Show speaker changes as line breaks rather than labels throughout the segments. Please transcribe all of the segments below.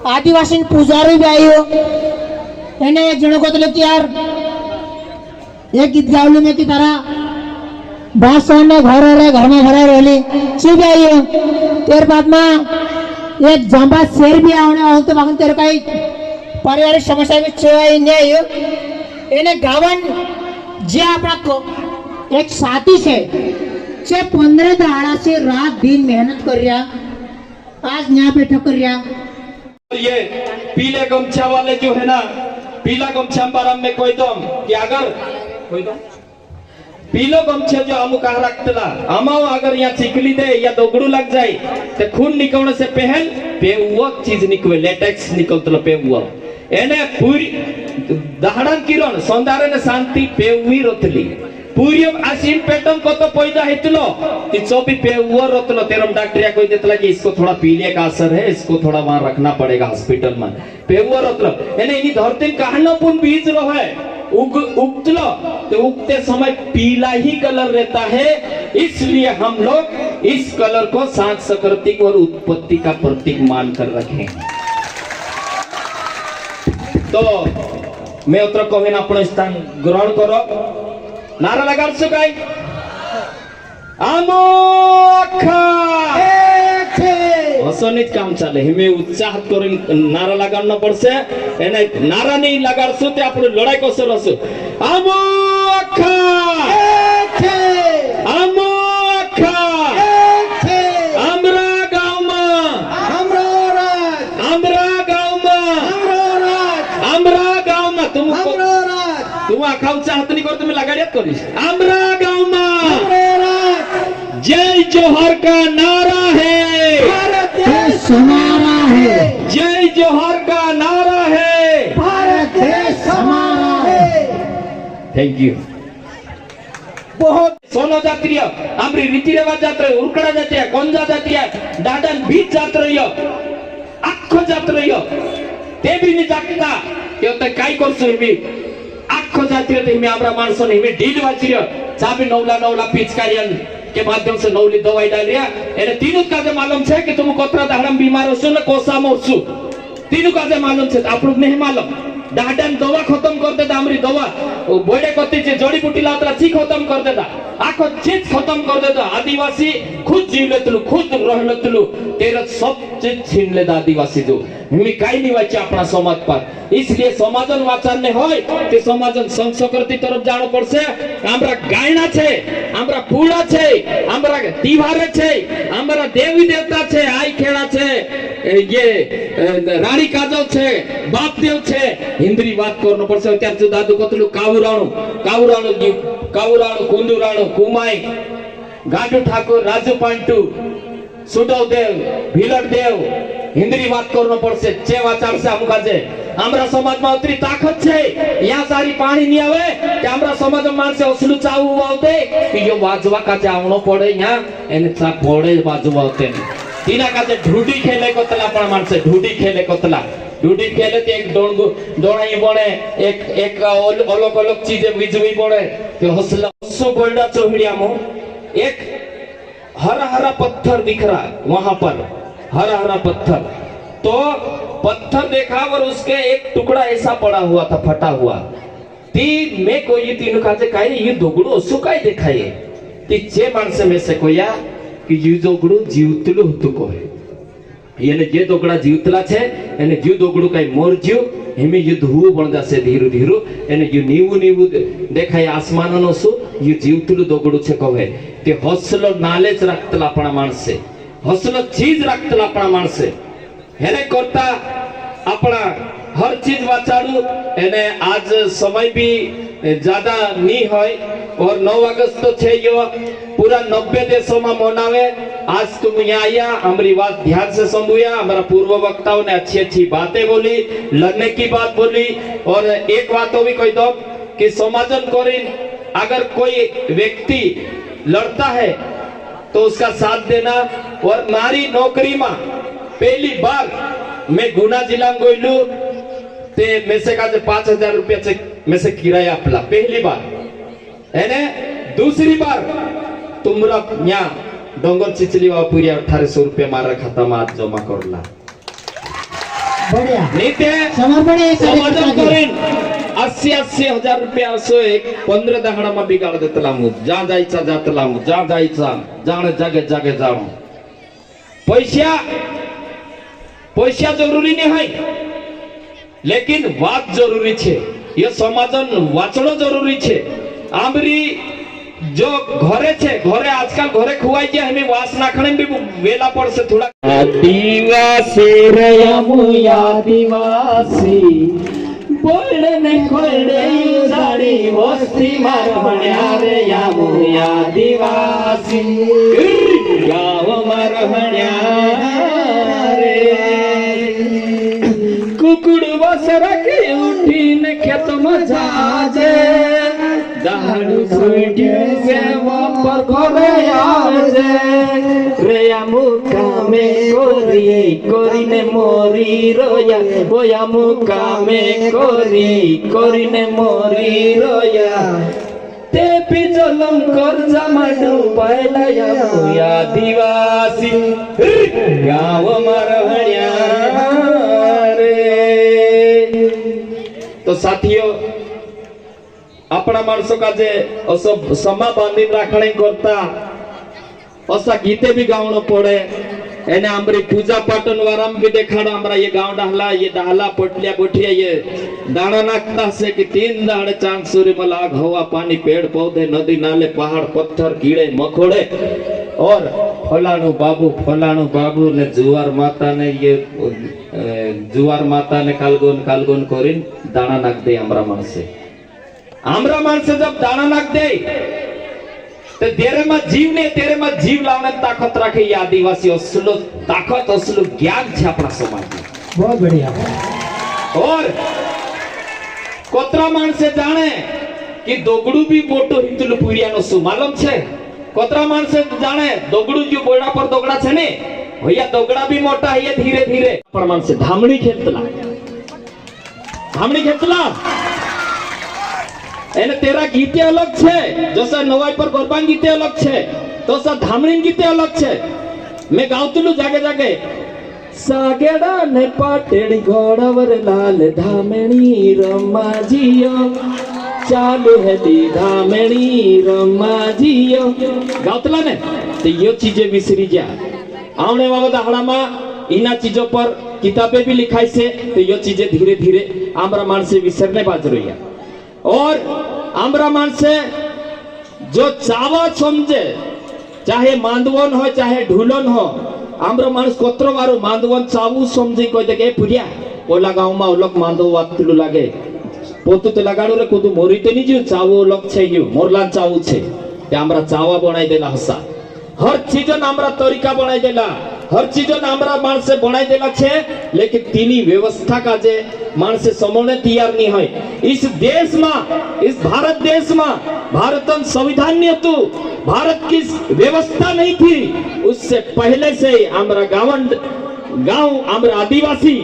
आदिवासी पुजारी भी आयो એને એક જણો કહતો કે યાર એક ગીત ગાવલું મેં की તારા भाषण घर में भरा रही चुप आई तेरे बाद में एक जंबा शेर भी आने हो तो मगन तेरे कई पारिवारिक समस्या में चुवाई नहीं आयो इन्हें गावन जे अपना को एक साथी से 15 दाड़ा से रात दिन मेहनत कर रहा आज यहाँ बैठक कर रहा।
ये पीले गमछा वाले जो है ना पीला गमछा बारम में कोई दम कि अगर कोई दम पीलो गमछे जो हम कहा रखतला अमाओ अगर यहाँ चिकली दे या दोगड़ू लग जाए तो खून निकलने से पहल पेहुआ चीज निकले लेटेक्स निकलतला पेहुआ एने पूरी दहड़न किरण सौंदर्य ने शांति पेहुई रोतली पूरी आसीन पेटम को तो पैदा हेतलो ती चौबी पेहुआ रोतलो तेरम डॉक्टर कोई देतला कि इसको थोड़ा पीले का असर है इसको थोड़ा वहां रखना पड़ेगा हॉस्पिटल में पेहुआ रोतलो एने इनी धरती कहनापुन बीज रो है उगतलो तो उगते समय पीला ही कलर रहता है इसलिए हम लोग इस कलर को सांस्कृतिक और उत्पत्ति का प्रतीक मानकर रखें। तो मैं उतर कहे ना अपना स्थान ग्रहण करो नारा लगा सकाई आमोखा असनित काम चले हमें उत्साह करें नारा लगाना पड़से एने नारा नहीं लगा सो ते आपण लड़ाई कसो रसो आमोखा आमोखा हमरा गांव में हमरा गांव में तुम आखा चाहत नहीं कर तुम लगाड़ियात करिस हमरा गांव में जय जोहर का नारा है
भारत देश हमारा है
जय जोहर का नारा है
भारत देश हमारा है।
थैंक यू बहुत सोनो जात्रिय आमरी रीति रिवाज जात्रा उरकड़ा जात्रिय कोंजा जात्रिय दादन बीच जात्रिय आखो जात्रिय ते भी नि जागता ते ते काय करसो मी आखो जात्रिय ते मी आमरा माणसो ने मी डील वाचिय चाबी नवला पिचकारियन के माध्यम से नौली दवाई डाल दिया एने तीनों का जे मालूम छे कि तुम कोतरा दाहड़म बीमार होसु न कोसा मोरसु तीनों का जे मालूम छे आप लोग नहीं मालूम दाहड़न दवा खत्म कर देता हमरी दवा बोड़े कति जे जड़ी बूटी लातला ची खत्म कर देता आखो चीज खत्म कर देता आदिवासी खुद जीव लेतलु खुद रह लेतलु तेरा सब चीज छीन ले आदिवासी जो हमी काई नहीं वाचे अपना समाज पर इसलिए समाजन वाचन होय ते समाजन संस्कृति तरफ जानो पड़से हमरा गायना छे हमरा पूड़ा छे हमरा तिहार छे हमरा देवी देवता छे आई खेड़ा छे ये रानी काजल छे बाप देव छे हिंदी बात करनो पड़से त्यार जो दादू कतलु कावुराणु कुंदुराणु कुमाई गाडू ठाकुर राजू पांटू सुडव देव भीलड़ देव हिंदी बात करनो पड़से चे वाचार से हमका जे हमरा समाज में उतरी ताकत छे यहाँ सारी पानी नहीं आवे कि हमरा समाज में मानसे असलू चावू आवते कि यो वाजवा का जावनो पड़े यहाँ एने चा पड़े वाजवा आवते तीना का जे ढूडी खेले को तला पण मानसे ढूडी खेले को तला ढूडी खेले ते एक दोणाई बने एक अलग चीजें विजवी बने ते हसला सो गोल्डा चोहड़िया मो एक हरा पत्थर दिख रहा वहां पर हरा पत्थर तो पत्थर देखा और उसके एक टुकड़ा ऐसा पड़ा हुआ था फटा हुआ ती मैं को ये तीनों काजे काय ये दोगड़ो असु काय देखाये ती चे माणसे में से कोया कि ये दोगड़ो जीवतलो हतो को है येने जे दोगड़ा जीवतला छे एने जीव दोगड़ो काय मोर जीव हेमे युद्ध हुओ बन जासे धीरे धीरे एने जो नीवू देखाय आसमान नो सु ये जीवतलो दोगड़ो छे कहे ते हसलो नॉलेज रखतला अपना माणसे हसलो चीज रखतला अपना माणसे हेने करता अपना हर चीज वाचाड़ू एने आज समय भी ज्यादा नहीं है और 9 अगस्त तो छे यो पूरा 90 देशों में मनावे आज तुम यहाँ आया हमारी बात ध्यान से सुनिया हमारा पूर्व वक्ताओं ने अच्छी बातें बोली लड़ने की बात बोली और एक बात तो भी कह दो कि समाजन करीन अगर कोई व्यक्ति लड़ता है तो उसका साथ देना और नारी नौकरी में पहली बार मैं गुना जिला में गयलू ते में से का 5,000 रुपया से में से किराया अपला पहली बार है ने दूसरी बार तुमरा यहाँ डोंगर चिचली वापुरिया 1800 रुपया मारा खाता में आज जमा करला
बढ़िया
नीते
समर्पण आहे
समाधान करेन 80,000 रुपया असो एक 15 दहाडामा बिगाड देतला मु जा जायचा जातला मु जा जायचा जाण जागे जागे जाण पैसा जरूरी नहीं है लेकिन बात जरूरी छे ये समाजन वाचनो जरूरी छे आमरी जो घरे छे घरे आजकल घरे खुवाई जे हमें वास नाखणे भी वेला पड़ से थोड़ा आदिवासी रयमु आदिवासी बोलने खोलने जाड़ी वस्ती मार बण्या रे यामु आदिवासी गाव मार बण्या रे कुकुड़ बसरा के उठीन खेत में जाजे दारू सुइडियो से वापर घरे आजे रे मुका में कोरीने मोरी रोया बोया मुका में कोरीने मोरी रोया ते पिजलम कर जमाडू पायला आदिवासी गाव मारवण्या रे। तो साथियों अपना माणसों का जे असो समा बांधीन राखणे करता असा गीते भी गावणो पड़े एने आमरी पूजा पाटन वाराम भी देखाड़ो हमरा ये गांव डाहला पटलिया बोठिया ये दाना नाखता से कि 3 दाड़े चांद सूर्य मलाग हवा पानी पेड़ पौधे नदी नाले पहाड़ पत्थर कीड़े मकोड़े और फलाणु बाबू ने जुवार माता ने ये जुवार माता ने कालगोन करीन दाना नाख दे हमरा माणसे जब दाना नाख दे तो तेरे में जीव लावने ताकत रखे ये आदिवासी असलो ताकत असलो ज्ञान छे अपना समाज में
बहुत बढ़िया
और कोतरा माणसे जाने कि दोगड़ू भी मोटो हितलु पुरियानो सु मालूम छे कोतरा माणसे जाने दोगड़ू जो बोड़ा पर दोगड़ा छे ने भैया दोगड़ा भी मोटा है ये धीरे धीरे पर माणसे धामणी खेतला एने तेरा गीते अलग छे जैसा नवाई पर गरबा गीते अलग छे तो सा धामणी गीते अलग छे मैं गावतलू जागे जागे सागेड़ा ने पाटेड़ी घोड़ावर लाल धामणी रमाजियो चालू है दी धामणी रमाजियो गावतला ने तो यो चीजें विसरी जा आवने वाला दहाड़ा में इना चीजों पर किताबें भी लिखाई से तो यो चीजें धीरे धीरे आमरा मानसे विसरने बाज रही है और आमरा मानसे जो चावा समझे चाहे मांदवन हो चाहे ढूलन हो आमरा मानस कोत्रो वारो मांदवन चावू समझी कोई देखे पुरिया ओला गांव में ओलक मांदव वातलू लागे पोतु ते लगाडो रे कोतु मोरी ते निजु चावो ओलक छे यु मोरलान चावू छे ते आमरा चावा बनाई देला हसा हर चीजन आमरा तरीका बनाई देला हर चीजन आमरा मानसे बनाई देला छे लेकिन तीनी व्यवस्था का जे मानसे समोने तैयार नहीं है इस देश में इस भारत देश में भारतन संविधान ने तो भारत की व्यवस्था नहीं थी उससे पहले से आमरा गांव आमरा आदिवासी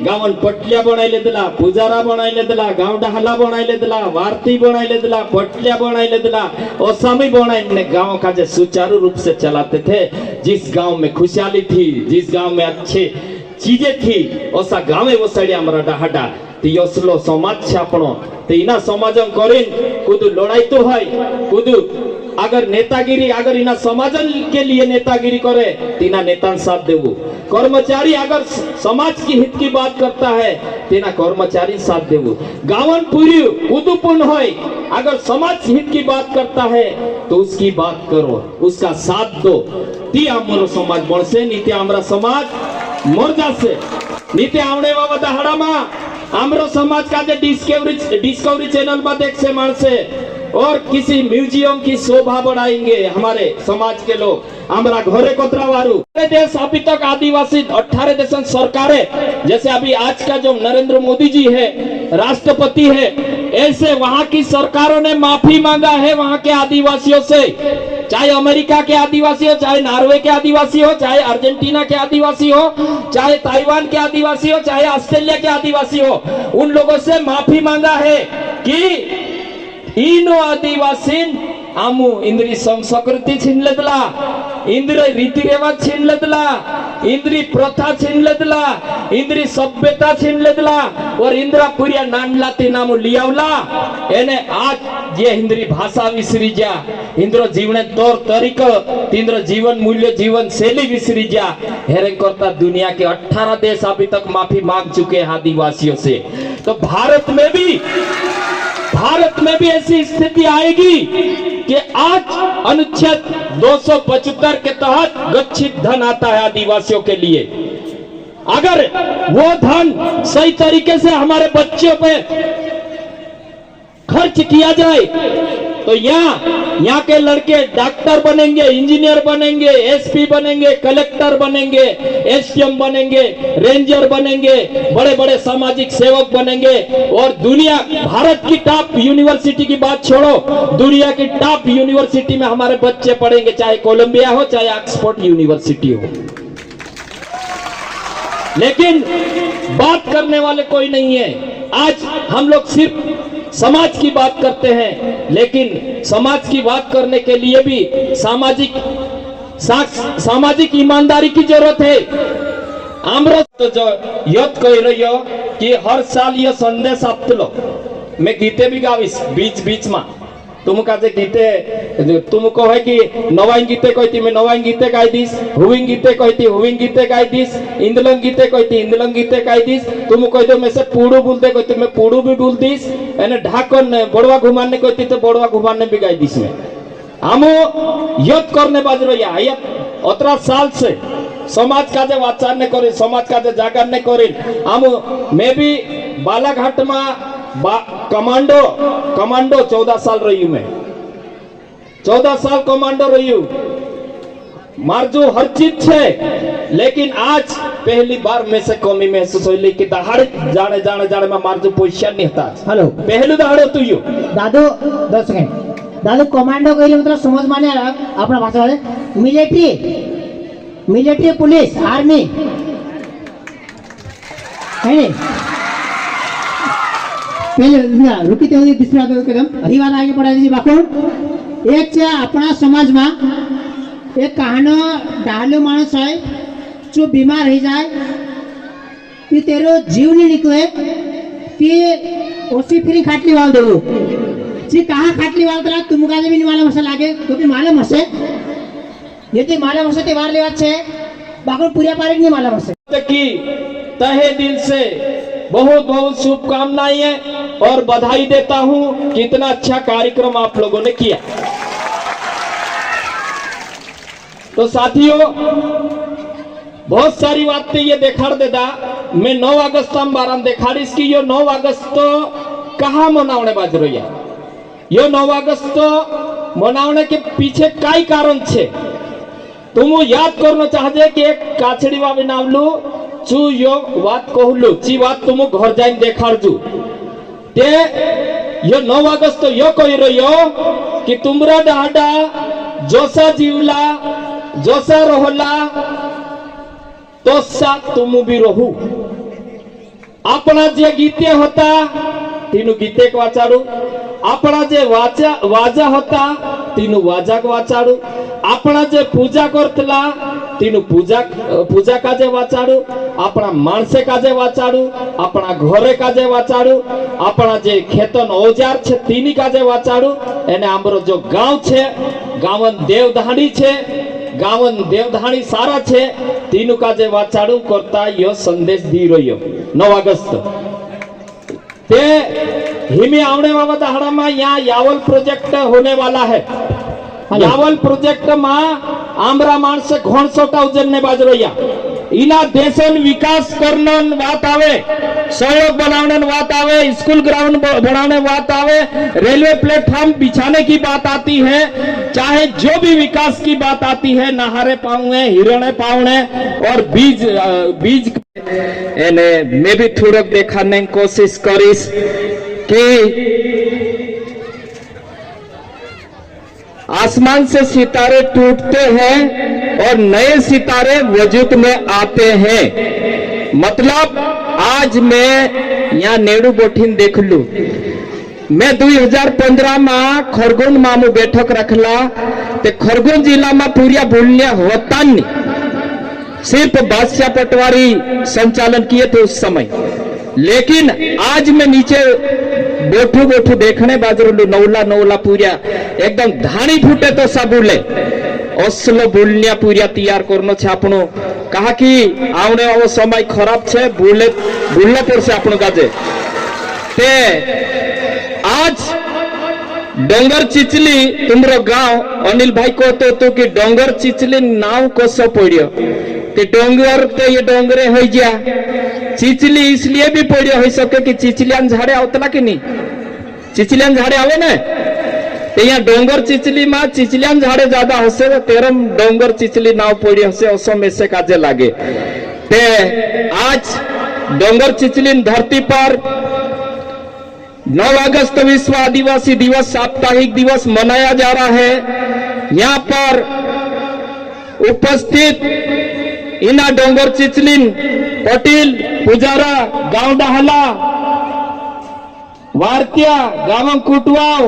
गावन पटलिया बनाई लेदला पुजारा बनाई लेदला गांव डहला बनाई लेदला वार्ती बनाई लेदला पटलिया बनाई लेदला ओसामी बनाई ने गांव का जो सुचारू रूप से चलाते थे जिस गांव में खुशहाली थी जिस गांव में अच्छे चीजें थी ओसा गावे वो साइड आमरा डहाडा ती असलो समाज छे आपणो ते इना समाजन करीन कुदु लड़ाई तो है कुदु अगर नेतागिरी अगर इना समाजन के लिए नेतागिरी करे तीना नेता साथ देवो कर्मचारी अगर समाज की हित की बात करता है तीना कर्मचारी साथ देवो गावन पूरी कुदुपुन होय अगर समाज हित की बात करता है तो उसकी बात करो उसका साथ दो ती आमरो समाज बनसे नीति आमरा समाज मर जासे नीति आवणे बाबा दहाड़ा मा आमरो समाज का जे डिस्कवरी चैनल में देख से मानसे और किसी म्यूजियम की शोभा बढ़ाएंगे हमारे समाज के लोग हमारा घरे कोतरावारू देश अभी तक आदिवासी 18 देश सरकारें जैसे अभी आज का जो नरेंद्र मोदी जी है राष्ट्रपति है ऐसे वहां की सरकारों ने माफी मांगा है वहां के आदिवासियों से चाहे अमेरिका के आदिवासी हो चाहे नॉर्वे के आदिवासी हो चाहे अर्जेंटीना के आदिवासी हो चाहे ताइवान के आदिवासी हो चाहे ऑस्ट्रेलिया के आदिवासी हो उन लोगों से माफी मांगा है कि इनो आदिवासीन आमु इंद्री संस्कृति छीन लेदला इंद्र रीति रिवाज छीन लेदला इंद्री प्रथा छीन लेदला, इंद्री सभ्यता छीन लेदला और इंद्रा पुरिया नांडला ते नामू लियावला एने आज जे इंद्री भाषा विसरी जा, इंद्रो जीवन तौर तरीको, इंद्रो जीवन मूल्य जीवन शैली विसरी जा। हेरे करता दुनिया के 18 देश अभी तक माफी मांग चुके हैं आदिवासियों से। तो भारत में भी ऐसी स्थिति आएगी कि आज अनुच्छेद 275 के तहत गच्छित धन आता है आदिवासियों के लिए। अगर वो धन सही तरीके से हमारे बच्चों पे खर्च किया जाए तो यहाँ के लड़के डॉक्टर बनेंगे, इंजीनियर बनेंगे, एसपी बनेंगे, कलेक्टर बनेंगे, एसडीएम बनेंगे, रेंजर बनेंगे, बड़े बड़े सामाजिक सेवक बनेंगे और दुनिया भारत की टॉप यूनिवर्सिटी की बात छोड़ो, दुनिया की टॉप यूनिवर्सिटी में हमारे बच्चे पढ़ेंगे, चाहे कोलंबिया हो चाहे ऑक्सफोर्ड यूनिवर्सिटी हो। लेकिन बात करने वाले कोई नहीं है। आज हम लोग सिर्फ समाज की बात करते हैं, लेकिन समाज की बात करने के लिए भी सामाजिक ईमानदारी की जरूरत है। आमरो तो जो यद कह रही हो कि हर साल ये संदेश आपतलो, मैं गीते भी गाविस बीच बीच में तुम काजे गीते तुम कहे कि नवाइन गीते कहती मैं नवाइन गीते गाई दिस, हुविंग गीते कहती हुविंग गीते गाई दिस, इंदलंग गीते कहती इंदलंग गीते गाई दिस, तुम कह दो मैं से पूड़ू बोलते कहती मैं पूड़ू भी बोल दिस, एने ढाकन बड़वा घुमाने कहती तो बड़वा घुमाने भी गाई दिस। में हम यद करने बाज रही है 18 साल से समाज का जे वाचार ने करे, समाज का जे जागर ने करे। हम मैं भी बालाघाट में कमांडो 14 साल रही हूं, मैं 14 साल कमांडो रही हूं। मारजू हर चीज है, लेकिन आज पहली बार में से कमी महसूस हुई कि दहाड़े जाने जाने जाने में मारजू पोजीशन नहीं था।
हेलो
पहलू दहाड़ो तू you
Dadu 10 second Dadu commando कहले मतलब समझ माने अपना भाषा में मिलिट्री पुलिस आर्मी है नहीं। पहले रुकी थे दूसरा कदम अही बात आगे बढ़ा दीजिए बापू। एक अपना समाज में एक कहानो डालो मानस है जो बीमार हो जाए कि तेरो जीव नहीं निकले कि ओसी फ्री खाटली वाल देवो जी कहाँ खाटली वाल तला तुम का भी नहीं मालूम हसे लागे तो मालूम हसे यदि मालूम हसे ते वार लेवात छे बाकी पूरा पारिक नहीं मालूम हसे
कि तहे दिल से बहुत बहुत शुभकामनाएं हैं और बधाई देता हूं कि इतना अच्छा कार्यक्रम आप लोगों ने किया। तो साथियों बहुत सारी बातें ये देखाड़ देता मैं 9 अगस्त हम बाराम देखाड़ीस की यो 9 अगस्त तो कहाँ मनावने बाज रही है। यो 9 अगस्त तो मनावने के पीछे कई कारण छे। तुम याद करना चाहते कि एक काछड़ी बाबी नावलू चू यो बात कहलू ची बात तुम घर जाइन देखाड़जू ते यो 9 अगस्त तो यो कह रही हो कि तुमरा डाडा जोसा जीवला जोसा रोहला तो सा तुम भी रहू। अपना जे गीते होता तीनू गीते को वाचाड़ू, अपना जे वाजा होता तीनू वाजा को वाचाड़ू, अपना जे पूजा करतला तीनू पूजा काजे वाचाड़ू, अपना मानसे काजे वाचाड़ू, अपना घरे काजे वाचाड़ू, अपना जे खेतन औजार छे तीनी काजे वाचाड़ू। एने आमरो जो गांव छे गावन देवधाणी छे गावन देवधाणी सारा छे तीनू काजे वाचाड़ू करता यो संदेश दी रह्यो 9 अगस्त ते हिमे आवने वाला दहाड़ा में यहाँ यावल प्रोजेक्ट होने वाला है। यावल प्रोजेक्ट में आमरा माणस घोणसोटा उजरने बाज रह्या इना देशन विकास करने बात आवे, सड़क बनाने बात आवे, स्कूल ग्राउंड बनाने बात आवे, रेलवे प्लेटफॉर्म बिछाने की बात आती है, चाहे जो भी विकास की बात आती है नहारे पाऊंगे हिरणे पाऊने और बीज एने मैं भी थोड़क देखाने की कोशिश करीश कि आसमान से सितारे टूटते हैं और नए सितारे वजूद में आते हैं। मतलब आज मैं यहाँ नेड़ू बोठीन देख लू, मैं 2015 में खरगोन मामू बैठक रखला ते खरगोन जिला में पूरिया भूलने होता नहीं सिर्फ बादशाह पटवारी संचालन किए थे उस समय। लेकिन आज मैं नीचे बोठू बोठू देखने बाजरू नवला नवला पूरा एकदम धाणी फूटे तो साबुले असलो बुलनिया पूरा तैयार करनो छे आपनो कहा कि आवने वालो समय खराब छे बुलने पड़से आपनो गाजे ते आज डोंगर चिचली तुमरो गांव अनिल भाई कहते तो कि डोंगर चिचली नाव कसो पड़ियो ते डोंगर ते ये डोंगरे हो गया चिचली इसलिए भी पड़ियो हो सके कि चिचलियान झाड़े आवतला कि नहीं चिचलियान झाड़े आवे ना ते यहाँ डोंगर चिचली में चिचलियान झाड़े ज्यादा हसे तेरम डोंगर चिचली नाव पड़ी हसे असो में से काजे लागे ते आज डोंगर चिचली धरती पर 9 अगस्त विश्व आदिवासी दिवस साप्ताहिक दिवस मनाया जा रहा है। यहाँ पर उपस्थित इना डोंगर चिचलिन पटेल पुजारा गांव डहला वारतिया गांव कुटवाव